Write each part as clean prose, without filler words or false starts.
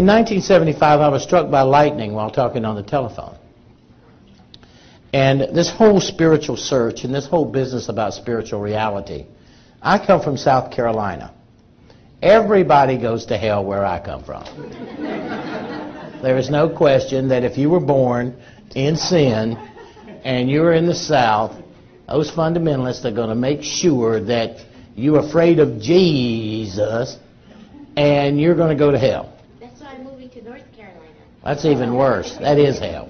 In 1975, I was struck by lightning while talking on the telephone. And this whole spiritual search and this whole business about spiritual reality, I come from South Carolina. Everybody goes to hell where I come from. There is no question that if you were born in sin and you were in the South, those fundamentalists are going to make sure that you're afraid of Jesus and you're going to go to hell. That's why I'm moving to North Carolina. That's even worse. That is hell.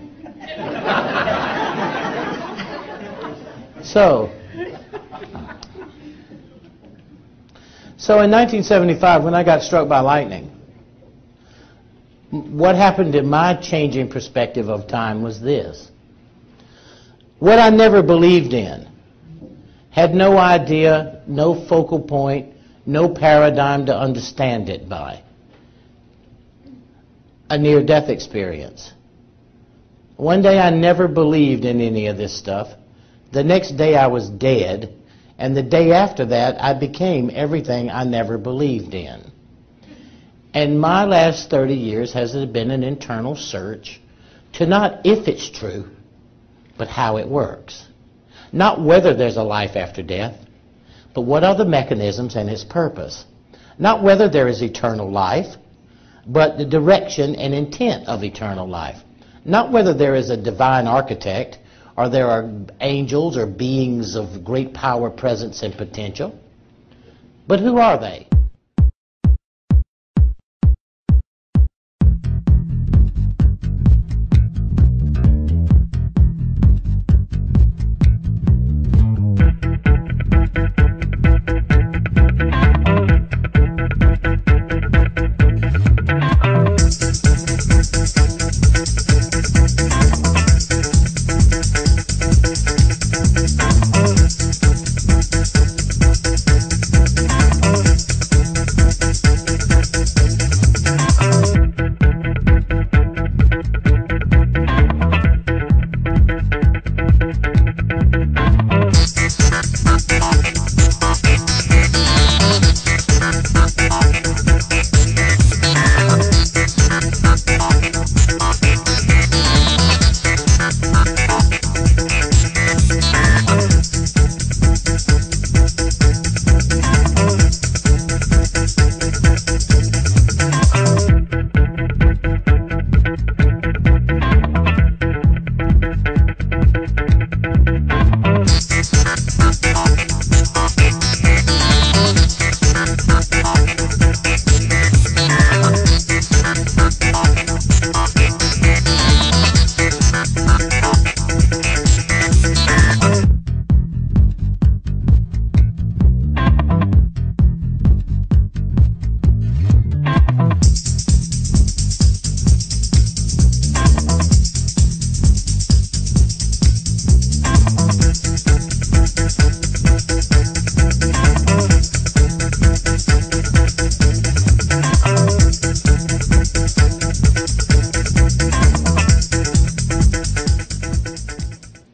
So in 1975, when I got struck by lightning, what happened in my changing perspective of time was this. What I never believed in, had no idea, no focal point, no paradigm to understand it by. A near-death experience. One day I never believed in any of this stuff. The next day I was dead. And the day after that, I became everything I never believed in. And my last 30 years has been an internal search to not if it's true, but how it works. Not whether there's a life after death, but what are the mechanisms and its purpose. Not whether there is eternal life, but the direction and intent of eternal life. Not whether there is a divine architect, or there are angels or beings of great power, presence, and potential. But who are they?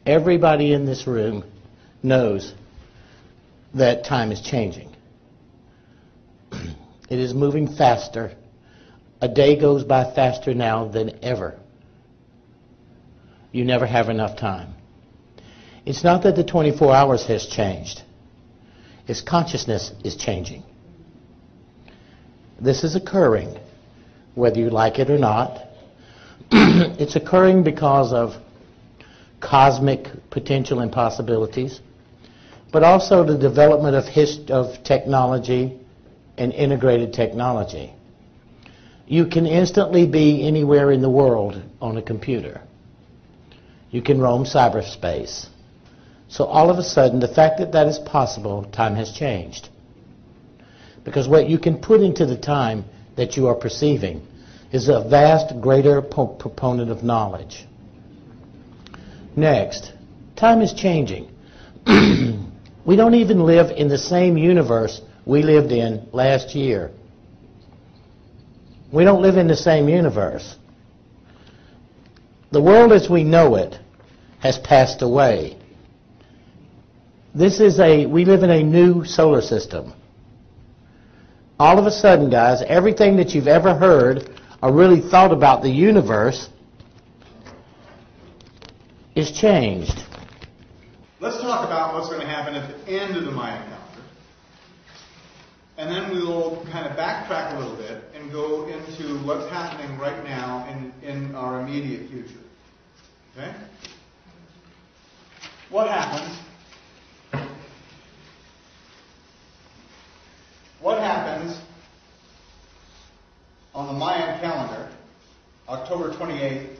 Everybody in this room knows that time is changing. It is moving faster. A day goes by faster now than ever. You never have enough time. It's not that the 24 hours has changed. It's consciousness is changing. This is occurring, whether you like it or not. It's occurring because of cosmic potential and possibilities, but also the development of technology and integrated technology. You can instantly be anywhere in the world on a computer. You can roam cyberspace. So all of a sudden, the fact that that is possible, time has changed. Because what you can put into the time that you are perceiving is a vast, greater proponent of knowledge. Next, time is changing. We don't even live in the same universe we lived in last year. We don't live in the same universe. The world as we know it has passed away. We live in a new solar system. All of a sudden, guys, everything that you've ever heard or really thought about the universe is changed. Let's talk about what's going to happen at the end of the Mayan calendar. And then we'll kind of backtrack a little bit and go into what's happening right now in our immediate future. Okay? What happens? What happens on the Mayan calendar, October 28th,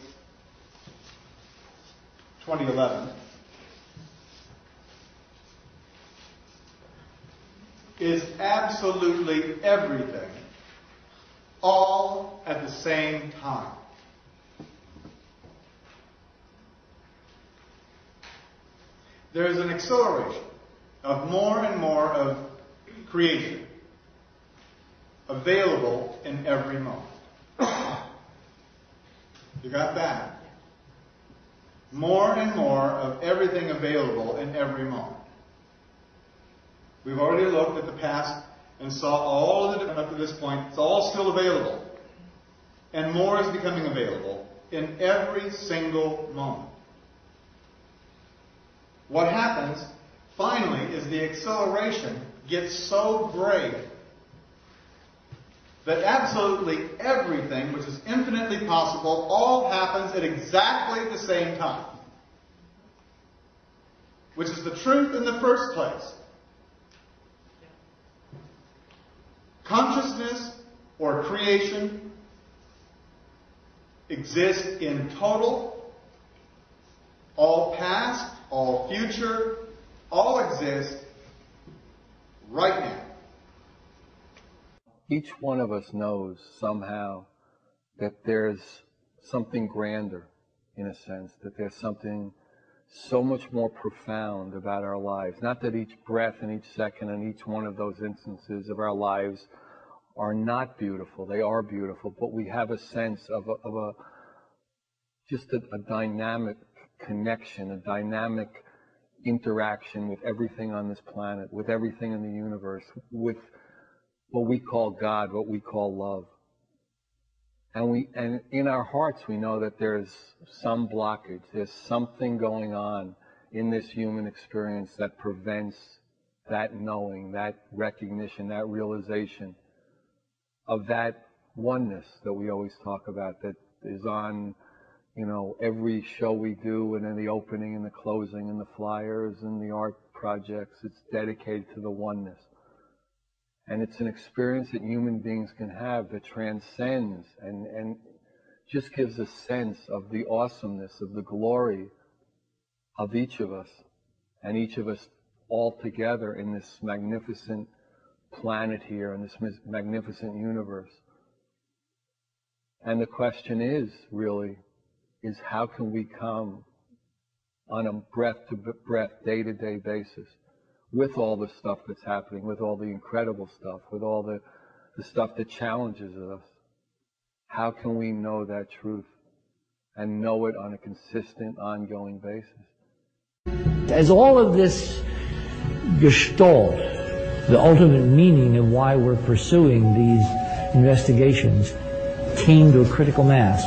2011, is absolutely everything, all at the same time. There's an acceleration of more and more of creation available in every moment. You got that? More and more of everything available in every moment. We've already looked at the past and saw all of the different, up to this point, it's all still available. And more is becoming available in every single moment. What happens, finally, is the acceleration gets so great that absolutely everything, which is infinitely possible, all happens at exactly the same time. Which is the truth in the first place. Consciousness or creation exists in total, all past, all future, all exist right now. Each one of us knows somehow that there's something grander, in a sense, that there's something so much more profound about our lives. Not that each breath and each second and each one of those instances of our lives are not beautiful. They are beautiful, but we have a sense of a dynamic connection, a dynamic interaction with everything on this planet, with everything in the universe, with what we call God, what we call love. And in our hearts we know that there's some blockage, there's something going on in this human experience that prevents that knowing, that recognition, that realization of that oneness that we always talk about, that is on, every show we do, and in the opening and the closing and the flyers and the art projects. It's dedicated to the oneness. And it's an experience that human beings can have that transcends and just gives a sense of the awesomeness, of the glory of each of us, and each of us all together in this magnificent planet here, in this magnificent universe. And the question is, really, how can we come on a breath-to-breath, day-to-day basis with all the stuff that's happening, with all the incredible stuff, with all the stuff that challenges us? How can we know that truth and know it on a consistent, ongoing basis? As all of this gestalt, the ultimate meaning of why we're pursuing these investigations, came to a critical mass,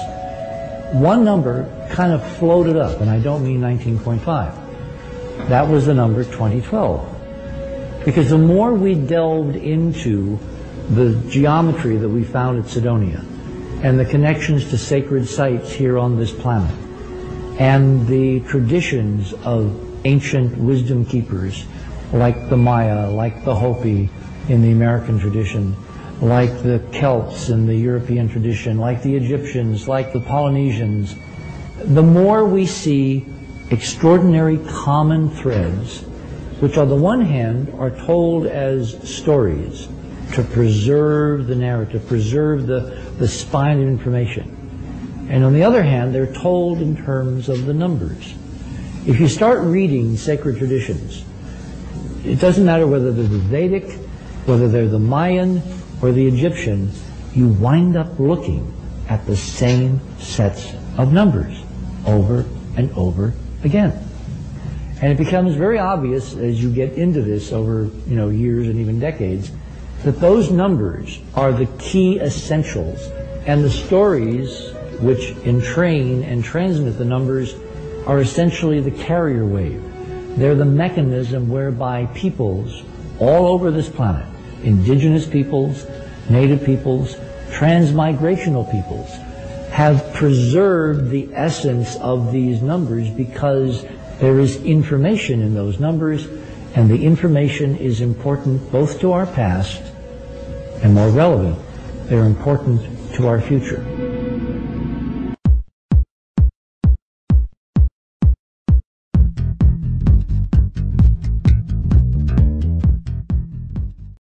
one number kind of floated up, and I don't mean 19.5. That was the number 2012. Because the more we delved into the geometry that we found at Cydonia, and the connections to sacred sites here on this planet, and the traditions of ancient wisdom keepers, like the Maya, like the Hopi in the American tradition, like the Celts in the European tradition, like the Egyptians, like the Polynesians, the more we see extraordinary common threads, which on the one hand are told as stories to preserve the narrative, preserve the spine of information. And on the other hand, they're told in terms of the numbers. If you start reading sacred traditions, it doesn't matter whether they're the Vedic, whether they're the Mayan, or the Egyptian, you wind up looking at the same sets of numbers over and over again. And it becomes very obvious as you get into this over years and even decades that those numbers are the key essentials And the stories which entrain and transmit the numbers are essentially the carrier wave. They're the mechanism whereby peoples all over this planet, indigenous peoples, native peoples, transmigrational peoples, have preserved the essence of these numbers because there is information in those numbers, and the information is important both to our past and, more relevant, they're important to our future.